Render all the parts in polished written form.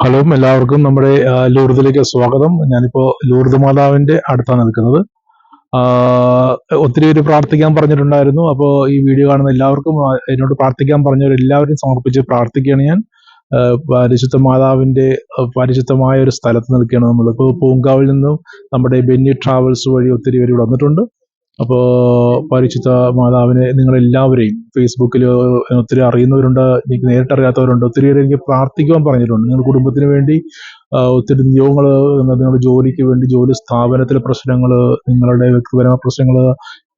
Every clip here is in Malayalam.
ഹലോ, എല്ലാവർക്കും നമ്മുടെ ലൂർദിലേക്ക് സ്വാഗതം. ഞാനിപ്പോ ലൂർദ് മാതാവിന്റെ അടുത്താണ് നിൽക്കുന്നത്. ഒത്തിരി പേര് പ്രാർത്ഥിക്കാൻ പറഞ്ഞിട്ടുണ്ടായിരുന്നു. അപ്പോൾ ഈ വീഡിയോ കാണുന്ന എല്ലാവർക്കും എന്നോട് പ്രാർത്ഥിക്കാൻ പറഞ്ഞവരെല്ലാവരും സമർപ്പിച്ച് പ്രാർത്ഥിക്കുകയാണ് ഞാൻ. പരിശുദ്ധ മാതാവിന്റെ പരിശുദ്ധമായ ഒരു സ്ഥലത്ത് നിൽക്കുകയാണ് നമ്മളിപ്പോൾ. പൂങ്കാവിൽ നിന്നും നമ്മുടെ ബെന്നി ട്രാവൽസ് വഴി ഒത്തിരി പേര് ഇവിടെ വന്നിട്ടുണ്ട്. അപ്പോൾ പരിശുദ്ധ മാതാവിനെ നിങ്ങളെല്ലാവരെയും ഫേസ്ബുക്കിൽ ഒത്തിരി അറിയുന്നവരുണ്ട്, എനിക്ക് നേരിട്ട് അറിയാത്തവരുണ്ട്. ഒത്തിരി പേര് എനിക്ക് പ്രാർത്ഥിക്കുവാൻ പറഞ്ഞിട്ടുണ്ട്. നിങ്ങളുടെ കുടുംബത്തിന് വേണ്ടി ഒത്തിരി നിയോഗങ്ങൾ, നിങ്ങളുടെ ജോലിക്ക് വേണ്ടി, ജോലി സ്ഥാപനത്തിലെ പ്രശ്നങ്ങൾ, നിങ്ങളുടെ വ്യക്തിപരമായ പ്രശ്നങ്ങൾ,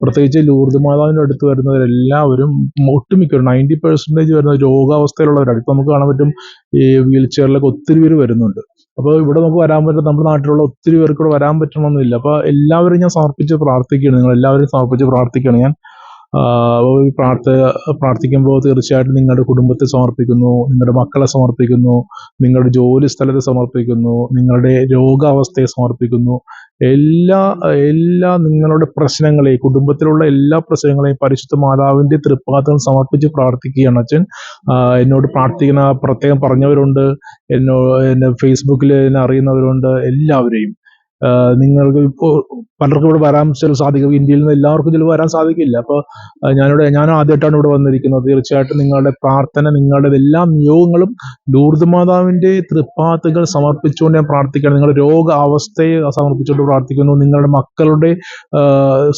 പ്രത്യേകിച്ച് ലൂർദ് മാതാവിൻ്റെ അടുത്ത് വരുന്നവരെല്ലാവരും ഒട്ടുമിക്ക 90% വരുന്ന രോഗാവസ്ഥയിലുള്ളവരാണ്. ഇപ്പം നമുക്ക് കാണാൻ പറ്റും, ഈ വീൽ ചെയറിലൊക്കെ ഒത്തിരി പേര് വരുന്നുണ്ട്. അപ്പോൾ ഇവിടെ നമുക്ക് വരാൻ പറ്റും, നമ്മുടെ നാട്ടിലുള്ള ഒത്തിരി പേർക്ക് ഇവിടെ വരാൻ പറ്റണമെന്നില്ല. അപ്പോൾ എല്ലാവരും ഞാൻ സമർപ്പിച്ച് പ്രാർത്ഥിക്കുകയാണ്, നിങ്ങൾ എല്ലാവരും സമർപ്പിച്ച് പ്രാർത്ഥിക്കുകയാണ് ഞാൻ. പ്രാർത്ഥിക്കുമ്പോൾ തീർച്ചയായിട്ടും നിങ്ങളുടെ കുടുംബത്തെ സമർപ്പിക്കുന്നു, നിങ്ങളുടെ മക്കളെ സമർപ്പിക്കുന്നു, നിങ്ങളുടെ ജോലി സ്ഥലത്തെ സമർപ്പിക്കുന്നു, നിങ്ങളുടെ രോഗാവസ്ഥയെ സമർപ്പിക്കുന്നു. എല്ലാ നിങ്ങളുടെ പ്രശ്നങ്ങളെയും, കുടുംബത്തിലുള്ള എല്ലാ പ്രശ്നങ്ങളെയും പരിശുദ്ധ മാതാവിന്റെ തൃപ്പാദം സമർപ്പിച്ച് പ്രാർത്ഥിക്കുകയാണ് അച്ഛൻ. എന്നോട് പ്രാർത്ഥിക്കുന്ന പ്രത്യേകം പറഞ്ഞവരുണ്ട്, എന്നെ ഫേസ്ബുക്കിൽ എന്നെ അറിയുന്നവരുണ്ട്. എല്ലാവരെയും നിങ്ങൾക്ക് ഇപ്പോൾ പലർക്കും ഇവിടെ വരാൻ സാധിക്കും, ഇന്ത്യയിൽ നിന്ന് എല്ലാവർക്കും ചിലപ്പോൾ വരാൻ സാധിക്കില്ല. അപ്പോൾ ഞാൻ ആദ്യമായിട്ടാണ് ഇവിടെ വന്നിരിക്കുന്നത്. തീർച്ചയായിട്ടും നിങ്ങളുടെ പ്രാർത്ഥന, നിങ്ങളുടെ എല്ലാ നിയോഗങ്ങളും ലൂർദ് മാതാവിന്റെ തൃപ്പാത്തുകൾ സമർപ്പിച്ചുകൊണ്ട് ഞാൻ പ്രാർത്ഥിക്കുകയാണ്. നിങ്ങളുടെ രോഗാവസ്ഥയെ സമർപ്പിച്ചുകൊണ്ട് പ്രാർത്ഥിക്കുന്നു. നിങ്ങളുടെ മക്കളുടെ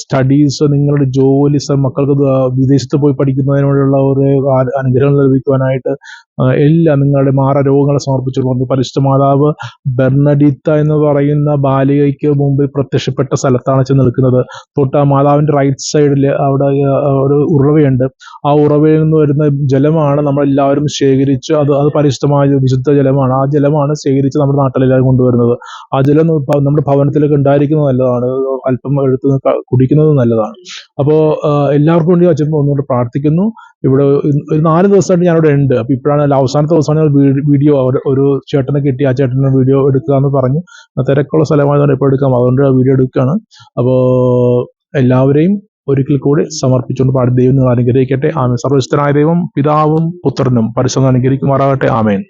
സ്റ്റഡീസ്, നിങ്ങളുടെ ജോലി, മക്കൾക്ക് വിദേശത്ത് പോയി പഠിക്കുന്നതിനുള്ള ഒരു അനുഗ്രഹം ലഭിക്കുവാനായിട്ട് എല്ലാം നിങ്ങളുടെ രോഗങ്ങളെ സമർപ്പിച്ചുകൊണ്ട് പരിശുദ്ധ മാതാവ് ബെർണഡിത്ത എന്ന് പറയുന്ന ബാലികയ്ക്ക് മുമ്പിൽ പ്രത്യക്ഷപ്പെട്ട സ്ഥലത്താണ് ചെന്ന് നിൽക്കുന്നത്. തൊട്ട് മാതാവിന്റെ റൈറ്റ് സൈഡിൽ അവിടെ ഒരു ഉറവയുണ്ട്. ആ ഉറവയിൽ നിന്ന് വരുന്ന ജലമാണ് നമ്മളെല്ലാവരും ശേഖരിച്ച്, അത് പരിശുദ്ധമായ വിശുദ്ധ ജലമാണ്. ആ ജലമാണ് ശേഖരിച്ച് നമ്മുടെ നാട്ടിലെല്ലാവരും കൊണ്ടുവരുന്നത്. ആ ജലം നമ്മുടെ ഭവനത്തിലൊക്കെ ഉണ്ടായിരിക്കുന്നത് നല്ലതാണ്, അല്പം എടുത്ത് കുടിക്കുന്നത് നല്ലതാണ്. അപ്പോൾ എല്ലാവർക്കും വേണ്ടി അച്ഛൻ ഒന്നുകൊണ്ട് പ്രാർത്ഥിക്കുന്നു. ഇവിടെ ഒരു 4 ദിവസമായിട്ട് ഞാനിവിടെ ഉണ്ട്. അപ്പോൾ ഇപ്പോഴാണ് അവസാനത്തെ ദിവസമാണ് വീഡിയോ ഒരു ചേട്ടനെ കിട്ടി, ആ ചേട്ടനെ വീഡിയോ എടുക്കുക എന്ന് പറഞ്ഞു. തിരക്കുള്ള സ്ഥലമായതുകൊണ്ട് ഇപ്പോൾ എടുക്കാം, അതുകൊണ്ട് വീഡിയോ എടുക്കുകയാണ്. അപ്പോൾ എല്ലാവരെയും ഒരിക്കൽ കൂടി സമർപ്പിച്ചുകൊണ്ട് ദൈവം നിങ്ങൾ അനുഗ്രഹിക്കട്ടെ. ആമേൻ. സർവശക്തനായ ദൈവം പിതാവും പുത്രനും പരിശുദ്ധനും അനുഗ്രഹിക്കുമാറാകട്ടെ. ആമേൻ.